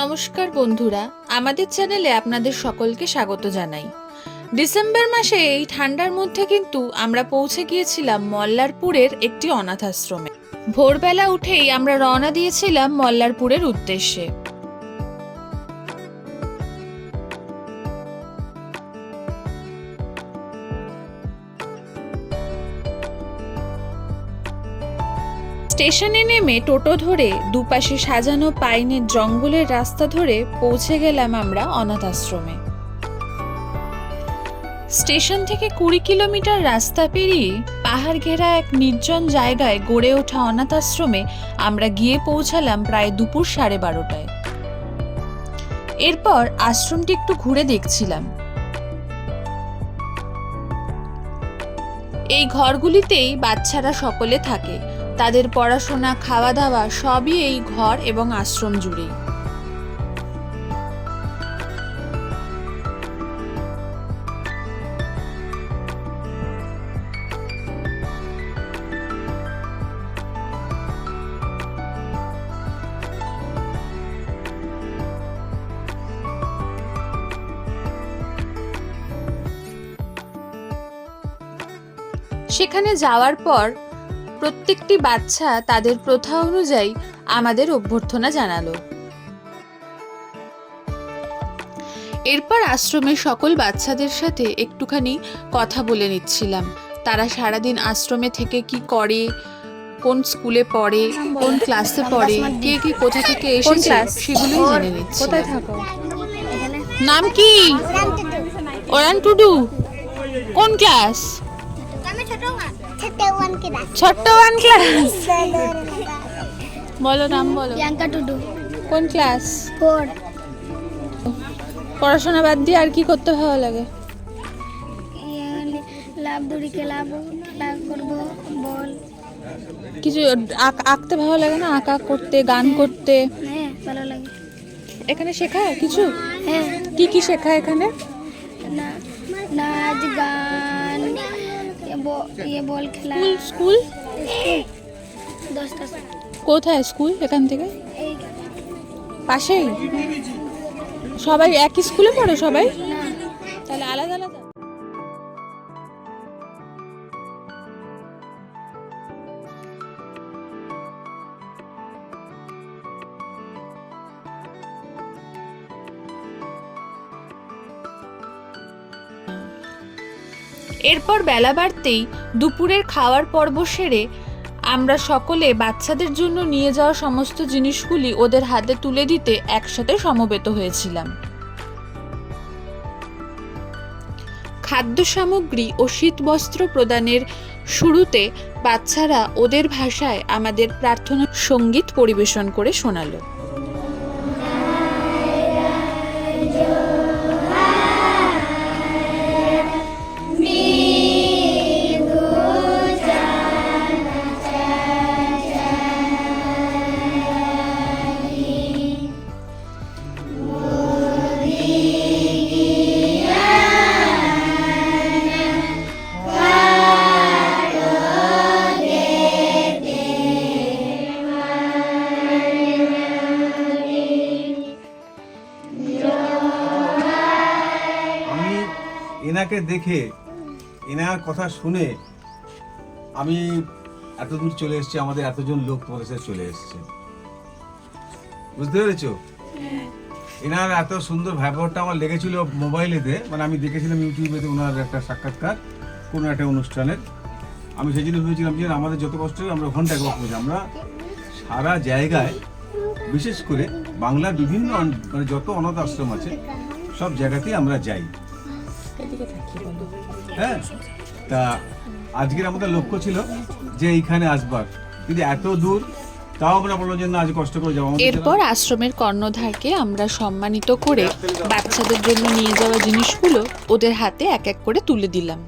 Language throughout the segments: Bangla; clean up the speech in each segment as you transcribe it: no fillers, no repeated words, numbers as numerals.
নমস্কার বন্ধুরা, আমাদের চ্যানেলে আপনাদের সকলকে স্বাগত জানাই। ডিসেম্বর মাসে এই ঠান্ডার মধ্যে কিন্তু আমরা পৌঁছে গিয়েছিলাম মল্লারপুরের একটি অনাথ আশ্রমে। ভোরবেলা উঠেই আমরা রওনা দিয়েছিলাম মল্লারপুরের উদ্দেশ্যে। স্টেশনে নেমে টোটো ধরে দুপাশে সাজানো পাইনের জঙ্গলের রাস্তা ধরে পৌঁছে গেলাম আমরা অনাথ আশ্রমে। স্টেশন থেকে 20 কিলোমিটার রাস্তা পেরিয়ে পাহাড় ঘেরা এক নির্জন জায়গায় গড়ে ওঠা অনাথ আশ্রমে আমরা গিয়ে পৌঁছালাম প্রায় দুপুর 12:30টায়। এরপর আশ্রমটি একটু ঘুরে দেখছিলাম। এই ঘরগুলিতেই বাচ্চারা সকলে থাকে। তাদের পড়াশোনা, খাওয়া দাওয়া সবই এই ঘর এবং আশ্রম জুড়েই। সেখানে যাওয়ার পর প্রত্যেকটি বাচ্চা তাদের প্রথা অনুযায়ী আমাদের অভ্যর্থনা জানালো। এরপর আশ্রমের সকল বাচ্চাদের সাথে একটুখানি কথা বলে নিচ্ছিলাম। তারা সারাদিন আশ্রমে থেকে কি করে, কোন স্কুলে পড়ে, কোন ক্লাসে পড়ে, কে কে কোথা থেকে এসেছে সেগুলোই জেনে নিচ্ছি। কোথায় থাকো? নাম কি? ওরান টুডু। কোন ক্লাস? ছোট্ট ওয়ান ক্লাস। বলো নাম বলো। প্রিয়াঙ্কা টুডু। কোন ক্লাস? 4। পড়াশোনা বাদ দিয়ে আর কি করতে ভালো লাগে? লাভ দড়ি খেলা করব, বল। কিছু আঁকতে ভালো লাগে না? আঁকা করতে, গান করতে? হ্যাঁ, ভালো লাগে। এখানে শেখায় কিছু? হ্যাঁ। কি কি শেখায় এখানে? নাচ, গান, বল খেলা। স্কুল? 10টা। কোথায় স্কুল এখান থেকে? এই পাশেই? সবাই একই স্কুলে পড়ে সবাই? না, তাহলে আলাদা আলাদা? এরপর বেলা বাড়তেই দুপুরের খাওয়ার পর্ব সেরে আমরা সকলে বাচ্চাদের জন্য নিয়ে যাওয়া সমস্ত জিনিসগুলি ওদের হাতে তুলে দিতে একসাথে সমবেত হয়েছিলাম। খাদ্য সামগ্রী ও শীতবস্ত্র প্রদানের শুরুতে বাচ্চারা ওদের ভাষায় আমাদের প্রার্থনা সঙ্গীত পরিবেশন করে শোনালো। এনাকে দেখে, এনার কথা শুনে আমি এত দূর চলে এসেছি। আমাদের এতজন লোক তোমাদের সাথে চলে এসেছে, বুঝতে পেরেছো? এনার এত সুন্দর ব্যবহারটা আমার লেগেছিল মোবাইলেতে, মানে আমি দেখেছিলাম ইউটিউবেতে ওনার একটা সাক্ষাৎকার কোনো একটা অনুষ্ঠানের। আমি সেই জন্য ভেবেছিলাম যে আমাদের যত কষ্ট আমরা ঘন্টায় কষ্ট, আমরা সারা জায়গায়, বিশেষ করে বাংলার বিভিন্ন মানে যত অনাথ আশ্রম আছে সব জায়গাতেই আমরা যাই। হ্যাঁ, তা আজকের আমাদের লক্ষ্য ছিল যে এইখানে আসবার, কিন্তু এত দূর, তাও আমরা বললাম যে না, আজ কষ্ট করে যাবো। এরপর আশ্রমের কর্ণধারকে আমরা সম্মানিত করে বাচ্চাদের জন্য নিয়ে যাওয়া জিনিসগুলো ওদের হাতে এক এক করে তুলে দিলাম।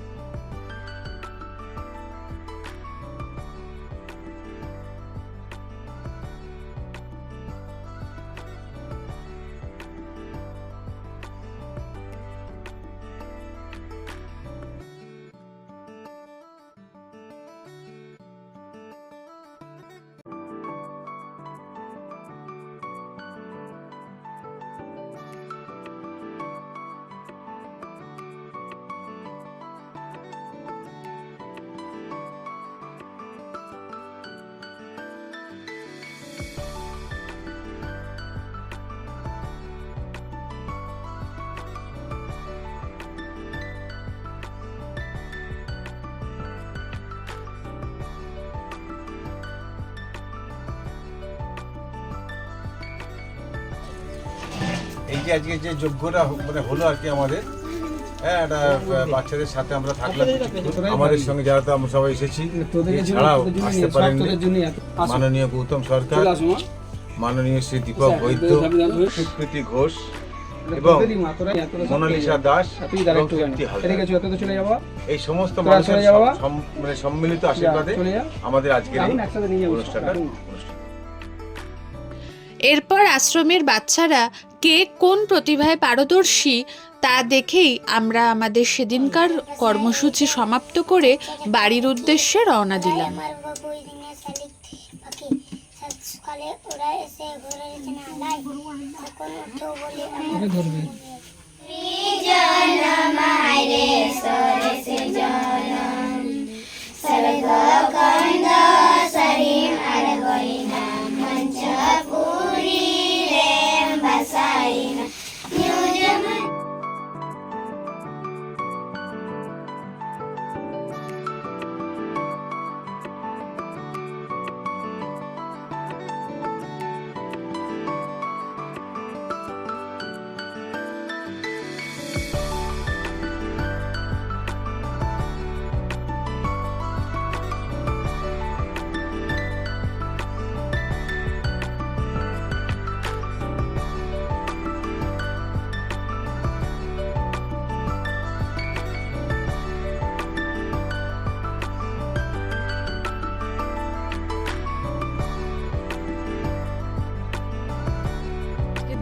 এই যে আজকে যে যজ্ঞটা মানে হলো আর কি আমাদের, হ্যাঁ, এটা বাচ্চাদের সাথে আমরা থাকলাম, আমাদের সঙ্গে যারা তো আমরা সবাই এসেছি, এছাড়াও আসতে পারেননি মাননীয় গৌতম সরকার, মাননীয় শ্রী দীপক বৈদ্য, সুপ্রীতি ঘোষ এবং মোনালিসা দাস এবং তৃপ্তি হালদার। এই সমস্ত মানুষের মানে সম্মিলিত আশীর্বাদে আমাদের আজকের এই অনুষ্ঠানটা। এরপর আশ্রমের বাচ্চারা কে কোন প্রতিভায় পারদর্শী তা দেখেই আমরা আমাদের সেদিনকার কর্মসূচি সমাপ্ত করে বাড়ির উদ্দেশ্যে রওনা দিলাম। আমার বই দিনে শালিক পাখি সকালে ওরা এসে ঘরে না লাই তখন উঠো বলে আমার ধরবে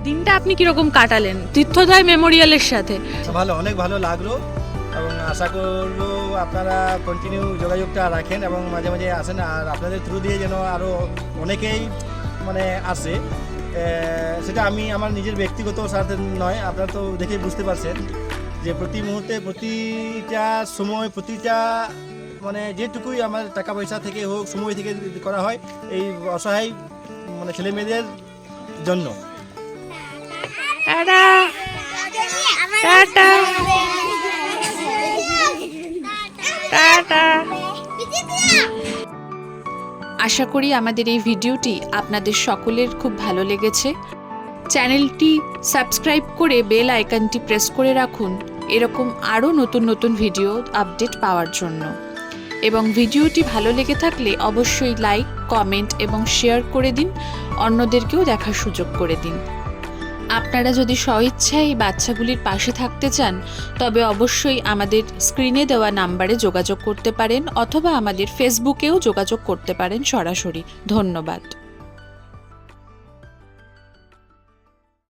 দিনটা আপনি কিরকম কাটালেন তীর্থদয় মেমোরিয়ালের সাথে? ভালো, অনেক ভালো লাগলো এবং আশা করবো আপনারা কন্টিনিউ যোগাযোগটা রাখেন এবং মাঝে মাঝে আসেন, আর আপনাদের থ্রু দিয়ে যেন আরও অনেকেই মানে আসে। সেটা আমি আমার নিজের ব্যক্তিগত স্বার্থে নয়, আপনারা তো দেখে বুঝতে পারছেন যে প্রতি মুহূর্তে প্রতিটা সময় প্রতিটা মানে যেটুকুই আমার টাকা পয়সা থেকে হোক সময় থেকে করা হয় এই অসহায় মানে ছেলে মেয়েদের জন্য। Tata tata tata. আশা করি আমাদের এই ভিডিওটি আপনাদের সকলের খুব ভালো লেগেছে। চ্যানেলটি সাবস্ক্রাইব করে বেল আইকনটি প্রেস করে রাখুন এরকম আরও নতুন নতুন ভিডিও আপডেট পাওয়ার জন্য। এবং ভিডিওটি ভালো লেগে থাকলে অবশ্যই লাইক, কমেন্ট এবং শেয়ার করে দিন, অন্যদেরকেও দেখার সুযোগ করে দিন। আপনারা যদি স্বইচ্ছায় এই বাচ্চাগুলির পাশে থাকতে চান তবে অবশ্যই আমাদের স্ক্রিনে দেওয়া নাম্বারে যোগাযোগ করতে পারেন অথবা আমাদের ফেসবুকেও যোগাযোগ করতে পারেন সরাসরি। ধন্যবাদ।